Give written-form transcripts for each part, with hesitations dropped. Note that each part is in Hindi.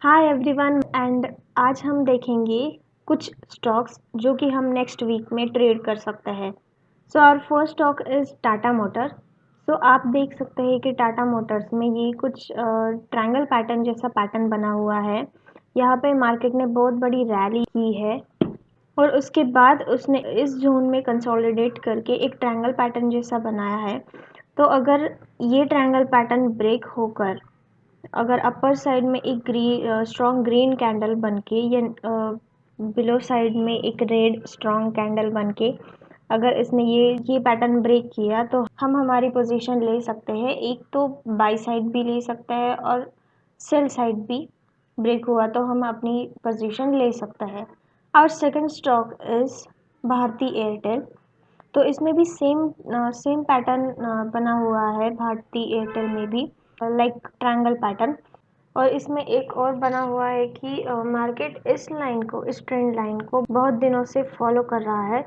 हाय एवरीवन एंड आज हम देखेंगे कुछ स्टॉक्स जो कि हम नेक्स्ट वीक में ट्रेड कर सकते हैं। So our first stock is Tata motor. सो आप देख सकते हैं कि टाटा मोटर्स में ये कुछ ट्रायंगल पैटर्न जैसा पैटर्न बना हुआ है। यहाँ पे मार्केट ने बहुत बड़ी रैली की है और उसके बाद उसने इस जोन में कंसोलिडेट करके एक ट्रायंगल पैटर्न जैसा बनाया है। तो अगर ये ट्रायंगल पैटर्न ब्रेक होकर अगर अपर साइड में एक स्ट्रॉन्ग ग्रीन कैंडल बनके या बिलो साइड में एक रेड स्ट्रॉन्ग कैंडल बनके अगर इसने ये पैटर्न ब्रेक किया तो हम हमारी पोजीशन ले सकते हैं। एक तो बाई साइड भी ले सकते हैं और सेल साइड भी ब्रेक हुआ तो हम अपनी पोजीशन ले सकते हैं। और second stock is Bharti Airtel. तो इसमें भी सेम पैटर्न बना हुआ है भारती एयरटेल में भी, लाइक ट्रायंगल पैटर्न। और इसमें एक और बना हुआ है कि मार्केट इस लाइन को, इस ट्रेंड लाइन को बहुत दिनों से फॉलो कर रहा है।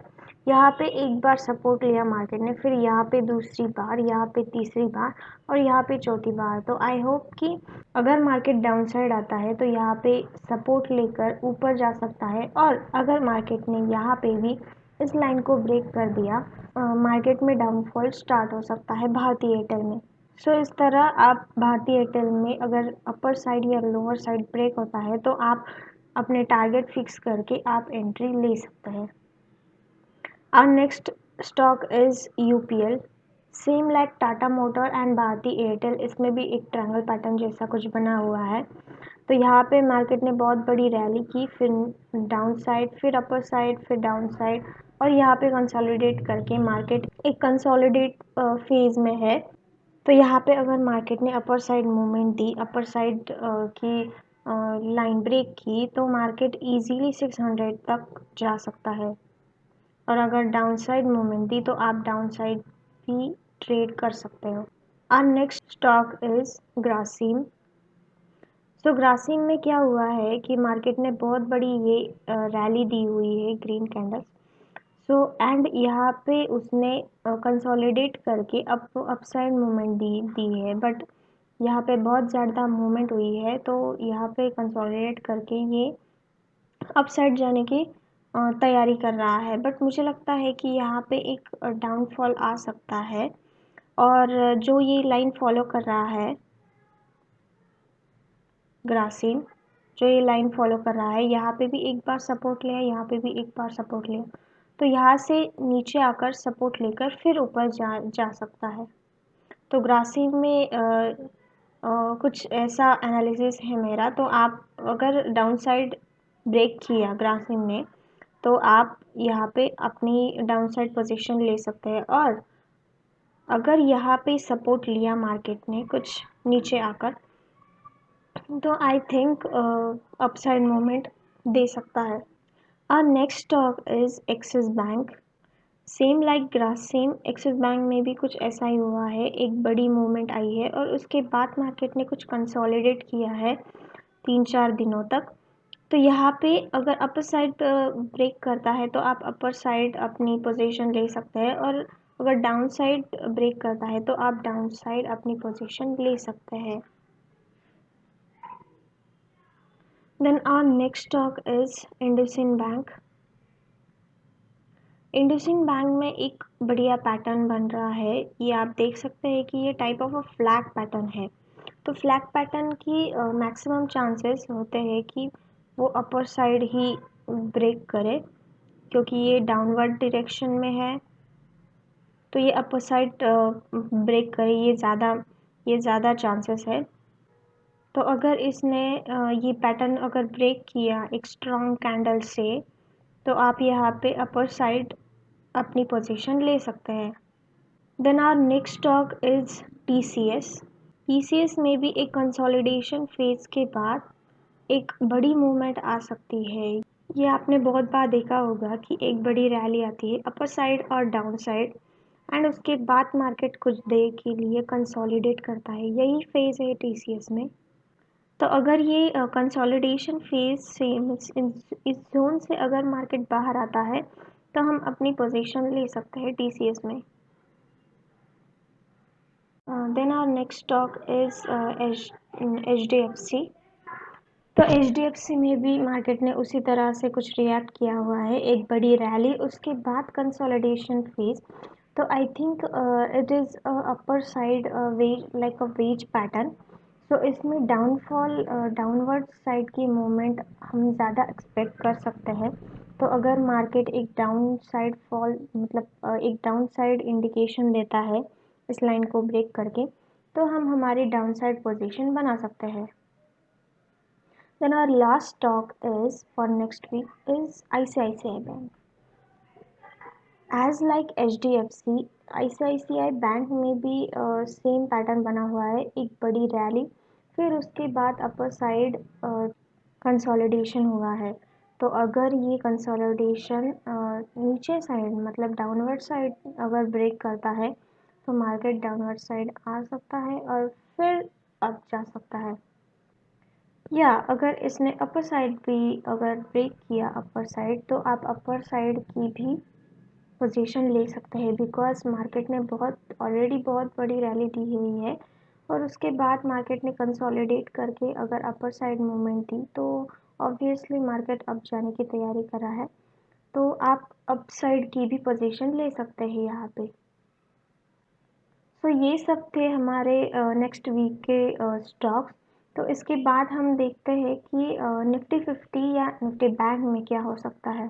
यहाँ पे एक बार सपोर्ट लिया मार्केट ने, फिर यहाँ पे दूसरी बार, यहाँ पे तीसरी बार और यहाँ पे चौथी बार। तो आई होप कि अगर मार्केट डाउन साइड आता है तो यहाँ पे सपोर्ट लेकर ऊपर जा सकता है, और अगर मार्केट ने यहाँ पे भी इस लाइन को ब्रेक कर दिया, मार्केट में डाउनफॉल स्टार्ट हो सकता है भारती एयरटेल में। सो इस तरह आप भारती एयरटेल में अगर अपर साइड या लोअर साइड ब्रेक होता है तो आप अपने टारगेट फिक्स करके आप एंट्री ले सकते हैं। Our next stock is UPL. Same like Tata motor and Bharti Airtel, इसमें भी एक ट्रायंगल पैटर्न जैसा कुछ बना हुआ है। तो यहाँ पे मार्केट ने बहुत बड़ी रैली की, फिर डाउन साइड, फिर अपर साइड, फिर डाउन साइड, और यहाँ पे कंसोलिडेट करके मार्केट एक कंसोलिडेट फेज में है। तो यहाँ पे अगर मार्केट ने अपर साइड मूवमेंट दी, अपर साइड की लाइन ब्रेक की, तो मार्केट इजीली 600 तक जा सकता है। और अगर डाउन साइड मूवमेंट दी तो आप डाउन साइड भी ट्रेड कर सकते हो। और नेक्स्ट स्टॉक इज ग्रासिम। सो ग्रासिम में क्या हुआ है कि मार्केट ने बहुत बड़ी ये रैली दी हुई है, ग्रीन कैंडल। सो एंड यहाँ पे उसने कंसोलिडेट करके अपसाइड मूवमेंट दी है, बट यहाँ पे बहुत ज़्यादा मूवमेंट हुई है तो यहाँ पे कंसोलिडेट करके ये अपसाइड जाने की तैयारी कर रहा है। बट मुझे लगता है कि यहाँ पे एक डाउनफॉल आ सकता है, और जो ये लाइन फॉलो कर रहा है ग्रासिम, जो ये लाइन फॉलो कर रहा है, यहाँ पे भी एक बार सपोर्ट लिया, यहाँ पे भी एक बार सपोर्ट लिया, तो यहाँ से नीचे आकर सपोर्ट लेकर फिर ऊपर जा सकता है। तो ग्रासिम में कुछ ऐसा एनालिसिस है मेरा। तो आप अगर डाउन साइड ब्रेक किया ग्रासिम ने तो आप यहाँ पे अपनी डाउन साइड पोजीशन ले सकते हैं, और अगर यहाँ पे सपोर्ट लिया मार्केट ने कुछ नीचे आकर तो आई थिंक अपसाइड मूवमेंट दे सकता है। और next stock is axis bank. Same like Grasim, axis bank में भी कुछ ऐसा ही हुआ है, एक बड़ी मूवमेंट आई है और उसके बाद मार्केट ने कुछ कंसोलिडेट किया है 3-4 दिनों तक। तो यहाँ पे अगर अपर साइड ब्रेक करता है तो आप अपर साइड अपनी पोजीशन ले सकते हैं, और अगर डाउन साइड ब्रेक करता है तो आप डाउन साइड अपनी पोजीशन ले सकते हैं। Then our next stock is IndusInd bank. IndusInd bank में एक बढ़िया पैटर्न बन रहा है, ये आप देख सकते हैं कि ये type of a flag pattern है। तो फ्लैग पैटर्न की मैक्सिमम चांसेस होते हैं कि वो अपर साइड ही ब्रेक करे, क्योंकि ये डाउनवर्ड डायरेक्शन में है। तो ये अपर साइड ब्रेक करे, ये ज़्यादा चांसेस है। तो अगर इसने ये पैटर्न अगर ब्रेक किया एक स्ट्रॉन्ग कैंडल से, तो आप यहाँ पे अपर साइड अपनी पोजीशन ले सकते हैं। Then our next stock is TCS। TCS में भी एक कंसोलिडेशन फेज के बाद एक बड़ी मूवमेंट आ सकती है। ये आपने बहुत बार देखा होगा कि एक बड़ी रैली आती है अपर साइड और डाउन साइड, एंड उसके बाद मार्केट कुछ देर के लिए कंसोलिडेट करता है। यही फेज है TCS में। तो अगर ये कंसोलिडेशन फेज से इस जोन से अगर मार्केट बाहर आता है तो हम अपनी पोजीशन ले सकते हैं TCS में। Then our next stock is HDFC। तो एचडीएफसी में भी मार्केट ने उसी तरह से कुछ रिएक्ट किया हुआ है, एक बड़ी रैली, उसके बाद कंसोलिडेशन फेज। तो I think it is upper side wedge like a wedge pattern. So इसमें डाउनफॉल डाउनवर्ड साइड की मूवमेंट हम ज़्यादा एक्सपेक्ट कर सकते हैं। तो अगर मार्केट एक डाउन साइड फॉल मतलब एक डाउन साइड इंडिकेशन देता है इस लाइन को ब्रेक करके, तो हम हमारी डाउन साइड पोजिशन बना सकते हैं। Then our last stock is for next week is ICICI Bank. As like HDFC, ICICI bank में भी सेम पैटर्न बना हुआ है, एक बड़ी रैली, फिर उसके बाद अपर साइड कंसोलिडेशन हुआ है। तो अगर ये कंसोलिडेशन नीचे साइड मतलब डाउनवर्ड साइड अगर ब्रेक करता है तो मार्केट डाउनवर्ड साइड आ सकता है और फिर अप जा सकता है। या अगर इसने अपर साइड भी अगर ब्रेक किया अपर साइड, तो आप अपर साइड की भी पोजीशन ले सकते हैं, बिकॉज मार्केट ने ऑलरेडी बहुत बड़ी रैली दी हुई है और उसके बाद मार्केट ने कंसोलिडेट करके अगर अपर साइड मूवमेंट दी तो ऑब्वियसली मार्केट अप जाने की तैयारी कर रहा है, तो आप अप साइड की भी पोजीशन ले सकते हैं यहाँ पे। सो ये सब थे हमारे नेक्स्ट वीक के स्टॉक्स। तो इसके बाद हम देखते हैं कि निफ्टी 50 या निफ्टी बैंक में क्या हो सकता है।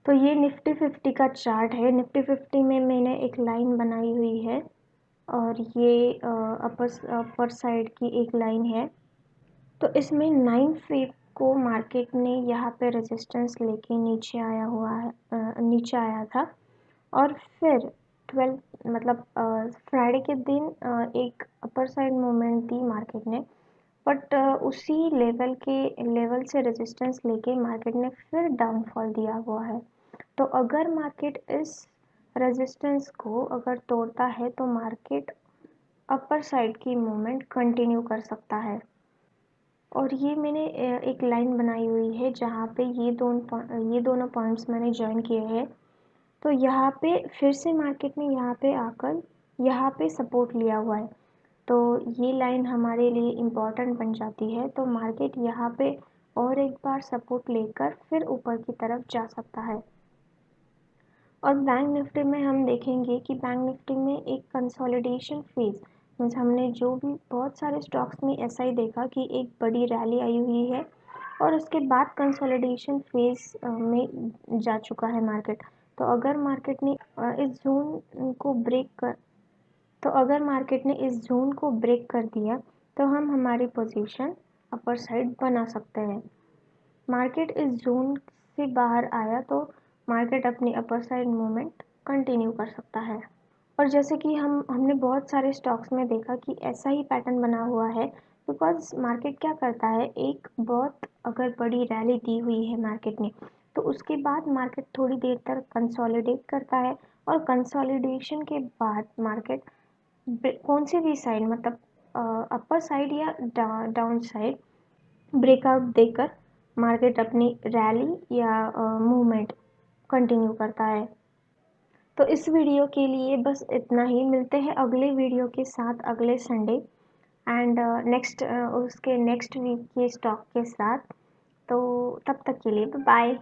तो ये निफ्टी 50 का चार्ट है। निफ्टी 50 में मैंने एक लाइन बनाई हुई है और ये अपर साइड की एक लाइन है। तो इसमें 9 फेब को मार्केट ने यहाँ पे रेजिस्टेंस लेके नीचे आया हुआ है, नीचे आया था और फिर 12 मतलब फ्राइडे के दिन एक अपर साइड मूवमेंट दी मार्केट ने, बट उसी लेवल से रेजिस्टेंस लेके मार्केट ने फिर डाउनफॉल दिया हुआ है। तो अगर मार्केट इस रेजिस्टेंस को अगर तोड़ता है तो मार्केट अपर साइड की मूवमेंट कंटिन्यू कर सकता है। और ये मैंने एक लाइन बनाई हुई है जहाँ पे ये दोनों पॉइंट्स मैंने ज्वाइन किए हैं। तो यहाँ पे फिर से मार्केट ने यहाँ पे आकर यहाँ पे सपोर्ट लिया हुआ है, तो ये लाइन हमारे लिए इम्पॉर्टेंट बन जाती है। तो मार्केट यहाँ पे और एक बार सपोर्ट लेकर फिर ऊपर की तरफ जा सकता है। और बैंक निफ्टी में हम देखेंगे कि बैंक निफ्टी में एक कंसोलिडेशन फेज मीन्स हमने जो भी बहुत सारे स्टॉक्स में ऐसा ही देखा कि एक बड़ी रैली आई हुई है और उसके बाद कंसोलिडेशन फेज में जा चुका है मार्केट। तो अगर मार्केट ने इस जोन को ब्रेक कर तो अगर मार्केट ने इस जोन को ब्रेक कर दिया तो हम हमारी पोजीशन अपर साइड बना सकते हैं। मार्केट इस जोन से बाहर आया तो मार्केट अपनी अपर साइड मूवमेंट कंटिन्यू कर सकता है। और जैसे कि हमने बहुत सारे स्टॉक्स में देखा कि ऐसा ही पैटर्न बना हुआ है, बिकॉज मार्केट क्या करता है, एक बहुत अगर बड़ी रैली दी हुई है मार्केट ने तो उसके बाद मार्केट थोड़ी देर तक कंसोलिडेट करता है और कंसोलिडेशन के बाद मार्केट कौन सी भी साइड मतलब अपर साइड या डाउन साइड ब्रेकआउट देकर मार्केट अपनी रैली या मूवमेंट कंटिन्यू करता है। तो इस वीडियो के लिए बस इतना ही। मिलते हैं अगले वीडियो के साथ अगले संडे एंड उसके नेक्स्ट वीक के स्टॉक के साथ। तो तब तक के लिए बाय।